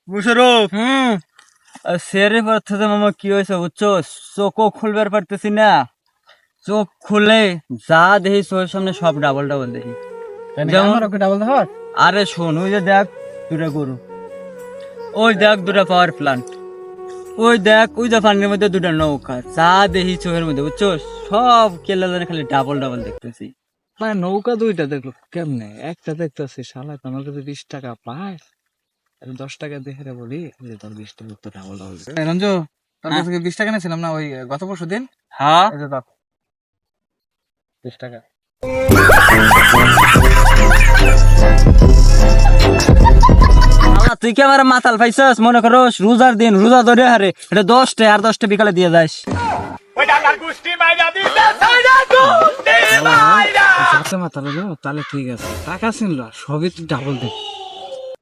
মুশারফ সেরে পারতেছে মামা, কি হয়েছে বুঝছো? চোখও খুলবার পারতেছি না। চোখ খুলে যা দেখি চোখের সামনে সব ডাবল ডাবল দেখি। যেমন ডাবল ধর। আরে শোন, ওই যে দেখ দুটা গরু, ওই দেখ দুটা পাওয়ার প্লান্ট, ওই দেখ ওই যে পানির মধ্যে দুটা নৌকা, যা দেখি চোখের মধ্যে বুঝছো সব কেলালে খালি ডাবল ডাবল দেখতেছি। মানে নৌকা দুইটা দেখলো কেমনে? একটা দেখতেছি শালা তোমার কাছে 20 টাকা পায়, আর 10 টাকা দেখে রে বলি যে তোর 20 টাকা তো ডাবল ডাবল। রঞ্জু, তোর কাছে 20 টাকা নিয়েছিলাম না ওই গত পরশু দিন? হ্যাঁ, এই যে দাও 20 টাকা। শালা তুই কি আমার মাতাল পাইছস? মনে করো রোজার দিন রোজা ধরে হারে এটা 10টা আর 10টা বিকালে দিয়ে যাস। মাথা তাহলে ঠিক আছে, টাকা ছিল সবই তুই ডাবল দেখ।